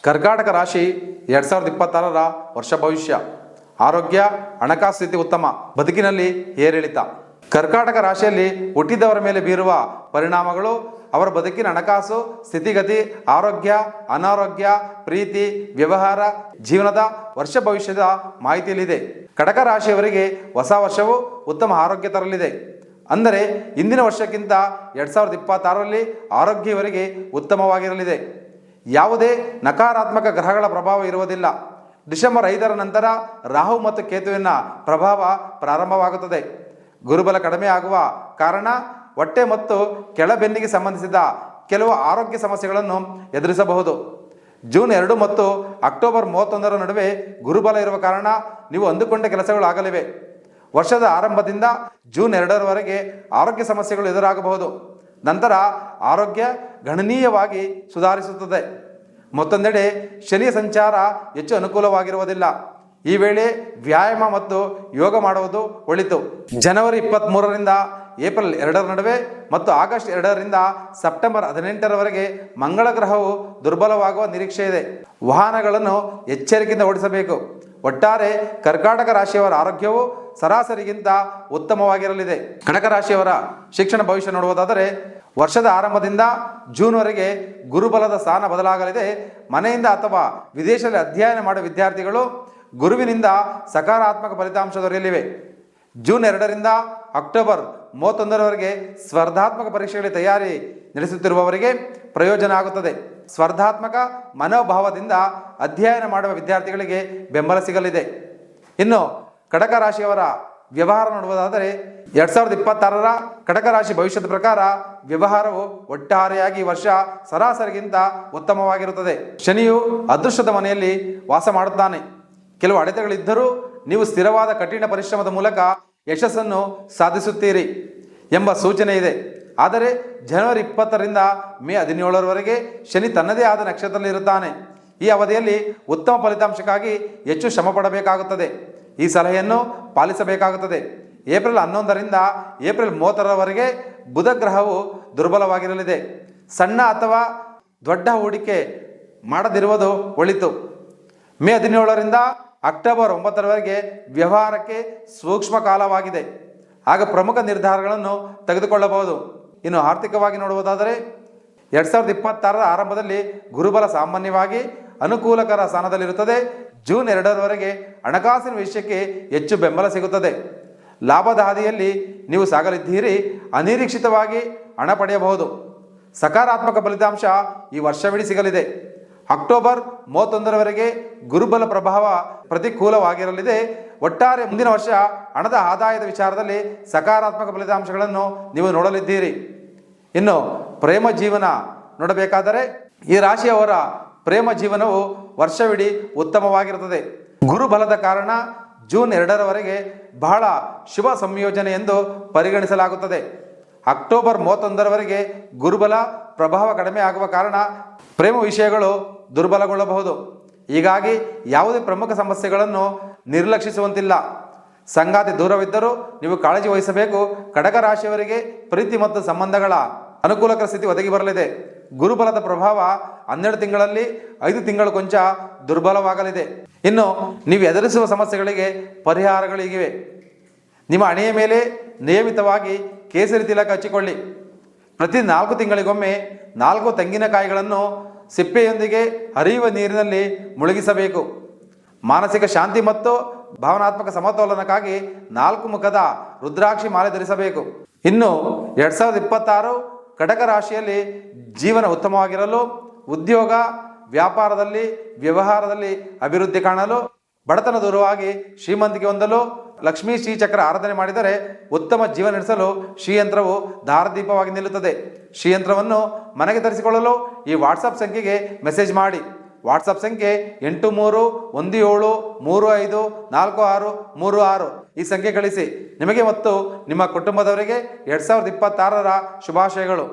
ಕರ್ಕಾಟಕ ರಾಶಿ 2026ರ ವರ್ಷ ಭವಿಷ್ಯ. ಆರೋಗ್ಯ, ಹಣಕಾಸು ಸ್ಥಿತಿ ಉತ್ತಮ, ಬದುಕಿನಲ್ಲಿ ಏರಿಳಿತ. ಕರ್ಕಾಟಕ ರಾಶಿಯಲ್ಲಿ ಹುಟ್ಟಿದವರ ಮೇಲೆ ಬೀರುವ ಪರಿಣಾಮಗಳು ಅವರ ಬದುಕಿನ ಹಣಕಾಸು ಸ್ಥಿತಿಗತಿ, ಆರೋಗ್ಯ, ಅನಾರೋಗ್ಯ, ಪ್ರೀತಿ, ವ್ಯವಹಾರ, ಜೀವನದ ವರ್ಷ ಭವಿಷ್ಯದ ಮಾಹಿತಿಯಲ್ಲಿದೆ. ಕಟಕ ರಾಶಿಯವರಿಗೆ ಹೊಸ ವರ್ಷವು ಉತ್ತಮ ಆರೋಗ್ಯ ತರಲಿದೆ. ಅಂದರೆ ಇಂದಿನ ವರ್ಷಕ್ಕಿಂತ 2026ರಲ್ಲಿ ಆರೋಗ್ಯ ಇವರಿಗೆ ಉತ್ತಮವಾಗಿರಲಿದೆ. ಯಾವುದೇ ನಕಾರಾತ್ಮಕ ಗ್ರಹಗಳ ಪ್ರಭಾವ ಇರುವುದಿಲ್ಲ. ಡಿಸೆಂಬರ್ 5ರ ನಂತರ ರಾಹು ಮತ್ತು ಕೇತುವಿನ ಪ್ರಭಾವ ಪ್ರಾರಂಭವಾಗುತ್ತದೆ. ಗುರುಬಲ ಕಡಿಮೆ ಆಗುವ ಕಾರಣ ಹೊಟ್ಟೆ ಮತ್ತು ಕೆಳಬೆನ್ನಿಗೆ ಸಂಬಂಧಿಸಿದ ಕೆಲವು ಆರೋಗ್ಯ ಸಮಸ್ಯೆಗಳನ್ನು ಎದುರಿಸಬಹುದು. ಜೂನ್ 2 ಮತ್ತು ಅಕ್ಟೋಬರ್ 31ರ ನಡುವೆ ಗುರುಬಲ ಇರುವ ಕಾರಣ ನೀವು ಅಂದುಕೊಂಡ ಕೆಲಸಗಳು ಆಗಲಿವೆ. ವರ್ಷದ ಆರಂಭದಿಂದ ಜೂನ್ 2ರವರೆಗೆ ಆರೋಗ್ಯ ಸಮಸ್ಯೆಗಳು ಎದುರಾಗಬಹುದು. ನಂತರ ಆರೋಗ್ಯ ಗಣನೀಯವಾಗಿ ಸುಧಾರಿಸುತ್ತದೆ. ಮತ್ತೊಂದೆಡೆ ಶನಿಯ ಸಂಚಾರ ಹೆಚ್ಚು ಅನುಕೂಲವಾಗಿರುವುದಿಲ್ಲ. ಈ ವೇಳೆ ವ್ಯಾಯಾಮ ಮತ್ತು ಯೋಗ ಮಾಡುವುದು ಒಳಿತು. ಜನವರಿ 23ರಿಂದ ಏಪ್ರಿಲ್ 2ರ ನಡುವೆ ಮತ್ತು ಆಗಸ್ಟ್ 2ರಿಂದ ಸೆಪ್ಟೆಂಬರ್ 18ರವರೆಗೆ ಮಂಗಳ ಗ್ರಹವು ದುರ್ಬಲವಾಗುವ ನಿರೀಕ್ಷೆ ಇದೆ. ವಾಹನಗಳನ್ನು ಎಚ್ಚರಿಕೆಯಿಂದ ಓಡಿಸಬೇಕು. ಒಟ್ಟಾರೆ ಕರ್ಕಾಟಕ ರಾಶಿಯವರ ಆರೋಗ್ಯವು ಸರಾಸರಿಗಿಂತ ಉತ್ತಮವಾಗಿರಲಿದೆ. ಕಟಕ ರಾಶಿಯವರ ಶಿಕ್ಷಣ ಭವಿಷ್ಯ ನೋಡುವುದಾದರೆ ವರ್ಷದ ಆರಂಭದಿಂದ ಜೂನ್ವರೆಗೆ ಗುರುಬಲದ ಸ್ಥಾನ ಬದಲಾಗಲಿದೆ. ಮನೆಯಿಂದ ಅಥವಾ ವಿದೇಶದಲ್ಲಿ ಅಧ್ಯಯನ ಮಾಡುವ ವಿದ್ಯಾರ್ಥಿಗಳು ಗುರುವಿನಿಂದ ಸಕಾರಾತ್ಮಕ ಫಲಿತಾಂಶ ದೊರೆಯಲಿವೆ. ಜೂನ್ 2ರಿಂದ ಅಕ್ಟೋಬರ್ 31ರವರೆಗೆ ಸ್ಪರ್ಧಾತ್ಮಕ ಪರೀಕ್ಷೆಗಳಿಗೆ ತಯಾರಿ ನಡೆಸುತ್ತಿರುವವರಿಗೆ ಪ್ರಯೋಜನ ಆಗುತ್ತದೆ. ಸ್ಪರ್ಧಾತ್ಮಕ ಮನೋಭಾವದಿಂದ ಅಧ್ಯಯನ ಮಾಡುವ ವಿದ್ಯಾರ್ಥಿಗಳಿಗೆ ಬೆಂಬಲ ಸಿಗಲಿದೆ. ಇನ್ನು ಕಟಕ ರಾಶಿಯವರ ವ್ಯವಹಾರ ನೋಡುವುದಾದರೆ 2026ರ ಕಟಕ ರಾಶಿ ಭವಿಷ್ಯದ ಪ್ರಕಾರ ವ್ಯವಹಾರವು ಒಟ್ಟಾರೆಯಾಗಿ ಈ ವರ್ಷ ಸರಾಸರಿಗಿಂತ ಉತ್ತಮವಾಗಿರುತ್ತದೆ. ಶನಿಯು ಅದೃಷ್ಟದ ಮನೆಯಲ್ಲಿ ವಾಸ ಮಾಡುತ್ತಾನೆ. ಕೆಲವು ಅಡೆತಡೆಗಳಿದ್ದರೂ ನೀವು ಸ್ಥಿರವಾದ ಕಠಿಣ ಪರಿಶ್ರಮದ ಮೂಲಕ ಯಶಸ್ಸನ್ನು ಸಾಧಿಸುತ್ತೀರಿ ಎಂಬ ಸೂಚನೆ ಇದೆ. ಆದರೆ ಜನವರಿ 20ರಿಂದ ಮೇ 17ರವರೆಗೆ ಶನಿ ತನ್ನದೇ ಆದ ನಕ್ಷತ್ರದಲ್ಲಿರುತ್ತಾನೆ. ಈ ಅವಧಿಯಲ್ಲಿ ಉತ್ತಮ ಫಲಿತಾಂಶಕ್ಕಾಗಿ ಹೆಚ್ಚು ಶ್ರಮ ಪಡಬೇಕಾಗುತ್ತದೆ. ಈ ಸಲಹೆಯನ್ನು ಪಾಲಿಸಬೇಕಾಗುತ್ತದೆ. ಏಪ್ರಿಲ್ 11ರಿಂದ ಏಪ್ರಿಲ್ 30ರವರೆಗೆ ಬುಧ ಗ್ರಹವು ದುರ್ಬಲವಾಗಿರಲಿದೆ. ಸಣ್ಣ ಅಥವಾ ದೊಡ್ಡ ಹೂಡಿಕೆ ಮಾಡದಿರುವುದು ಒಳಿತು. ಮೇ 17ರಿಂದ ಅಕ್ಟೋಬರ್ 9ರವರೆಗೆ ವ್ಯವಹಾರಕ್ಕೆ ಸೂಕ್ಷ್ಮ ಕಾಲವಾಗಿದೆ. ಆಗ ಪ್ರಮುಖ ನಿರ್ಧಾರಗಳನ್ನು ತೆಗೆದುಕೊಳ್ಳಬಹುದು. ಇನ್ನು ಆರ್ಥಿಕವಾಗಿ ನೋಡುವುದಾದರೆ 2026ರ ಆರಂಭದಲ್ಲಿ ಗುರುಬಲ ಸಾಮಾನ್ಯವಾಗಿ ಅನುಕೂಲಕರ ಸ್ಥಾನದಲ್ಲಿರುತ್ತದೆ. ಜೂನ್ 2ರವರೆಗೆ ಹಣಕಾಸಿನ ವಿಷಯಕ್ಕೆ ಹೆಚ್ಚು ಬೆಂಬಲ ಸಿಗುತ್ತದೆ. ಲಾಭದ ಹಾದಿಯಲ್ಲಿ ನೀವು ಸಾಗಲಿದ್ದೀರಿ. ಅನಿರೀಕ್ಷಿತವಾಗಿ ಹಣ ಪಡೆಯಬಹುದು. ಸಕಾರಾತ್ಮಕ ಫಲಿತಾಂಶ ಈ ವರ್ಷವಿಡೀ ಸಿಗಲಿದೆ. ಅಕ್ಟೋಬರ್ 31ರವರೆಗೆ ಗುರುಬಲ ಪ್ರಭಾವ ಪ್ರತಿಕೂಲವಾಗಿರಲಿದೆ. ಒಟ್ಟಾರೆ ಮುಂದಿನ ವರ್ಷ ಹಣದ ಆದಾಯದ ವಿಚಾರದಲ್ಲಿ ಸಕಾರಾತ್ಮಕ ಫಲಿತಾಂಶಗಳನ್ನು ನೀವು ನೋಡಲಿದ್ದೀರಿ. ಇನ್ನು ಪ್ರೇಮ ಜೀವನ ನೋಡಬೇಕಾದರೆ ಈ ರಾಶಿಯವರ ಪ್ರೇಮ ಜೀವನವು ವರ್ಷವಿಡೀ ಉತ್ತಮವಾಗಿರುತ್ತದೆ. ಗುರುಬಲದ ಕಾರಣ ಜೂನ್ 2ರವರೆಗೆ ಬಹಳ ಶುಭ ಸಂಯೋಜನೆ ಎಂದು ಪರಿಗಣಿಸಲಾಗುತ್ತದೆ. ಅಕ್ಟೋಬರ್ 31ರವರೆಗೆ ಗುರುಬಲ ಪ್ರಭಾವ ಕಡಿಮೆ ಆಗುವ ಕಾರಣ ಪ್ರೇಮ ವಿಷಯಗಳು ದುರ್ಬಲಗೊಳ್ಳಬಹುದು. ಹೀಗಾಗಿ ಯಾವುದೇ ಪ್ರಮುಖ ಸಮಸ್ಯೆಗಳನ್ನು ನಿರ್ಲಕ್ಷಿಸುವಂತಿಲ್ಲ. ಸಂಗಾತಿ ದೂರವಿದ್ದರೂ ನೀವು ಕಾಳಜಿ ವಹಿಸಬೇಕು. ಕಟಕ ರಾಶಿಯವರಿಗೆ ಪ್ರೀತಿ ಮತ್ತು ಸಂಬಂಧಗಳ ಅನುಕೂಲಕರ ಸ್ಥಿತಿ ಒದಗಿ ಬರಲಿದೆ. ಗುರುಬಲದ ಪ್ರಭಾವ 12 ತಿಂಗಳಲ್ಲಿ 5 ತಿಂಗಳು ಕೊಂಚ ದುರ್ಬಲವಾಗಲಿದೆ. ಇನ್ನು ನೀವು ಎದುರಿಸುವ ಸಮಸ್ಯೆಗಳಿಗೆ ಪರಿಹಾರಗಳಿಗಿವೆ. ನಿಮ್ಮ ಹಣೆಯ ಮೇಲೆ ನಿಯಮಿತವಾಗಿ ಕೇಸರಿ ತಿಲಕ ಹಚ್ಚಿಕೊಳ್ಳಿ. ಪ್ರತಿ 4 ತಿಂಗಳಿಗೊಮ್ಮೆ 4 ತೆಂಗಿನಕಾಯಿಗಳನ್ನು ಸಿಪ್ಪೆಯೊಂದಿಗೆ ಹರಿಯುವ ನೀರಿನಲ್ಲಿ ಮುಳುಗಿಸಬೇಕು. ಮಾನಸಿಕ ಶಾಂತಿ ಮತ್ತು ಭಾವನಾತ್ಮಕ ಸಮತೋಲನಕ್ಕಾಗಿ 4 ಮುಖದ ರುದ್ರಾಕ್ಷಿ ಮಾಲೆ ಧರಿಸಬೇಕು. ಇನ್ನು 2026 ಕಟಕ ರಾಶಿಯಲ್ಲಿ ಜೀವನ ಉತ್ತಮವಾಗಿರಲು, ಉದ್ಯೋಗ ವ್ಯಾಪಾರದಲ್ಲಿ ವ್ಯವಹಾರದಲ್ಲಿ ಅಭಿವೃದ್ಧಿ ಕಾಣಲು, ಬಡತನ ದೂರವಾಗಿ ಶ್ರೀಮಂತಿಕೆ ಹೊಂದಲು ಲಕ್ಷ್ಮೀ ಶ್ರೀಚಕ್ರ ಆರಾಧನೆ ಮಾಡಿದರೆ ಉತ್ತಮ ಜೀವನ ನಡೆಸಲು ಶ್ರೀಯಂತ್ರವು ದಾರದೀಪವಾಗಿ ನಿಲ್ಲುತ್ತದೆ. ಶ್ರೀಯಂತ್ರವನ್ನು ಮನೆಗೆ ತರಿಸಿಕೊಳ್ಳಲು ಈ ವಾಟ್ಸಪ್ ಸಂಖ್ಯೆಗೆ ಮೆಸೇಜ್ ಮಾಡಿ. ವಾಟ್ಸಪ್ ಸಂಖ್ಯೆ 8317354636. ಈ ಸಂಖ್ಯೆ ಕಳಿಸಿ. ನಿಮಗೆ ಮತ್ತು ನಿಮ್ಮ ಕುಟುಂಬದವರಿಗೆ 2026ರ ಶುಭಾಶಯಗಳು.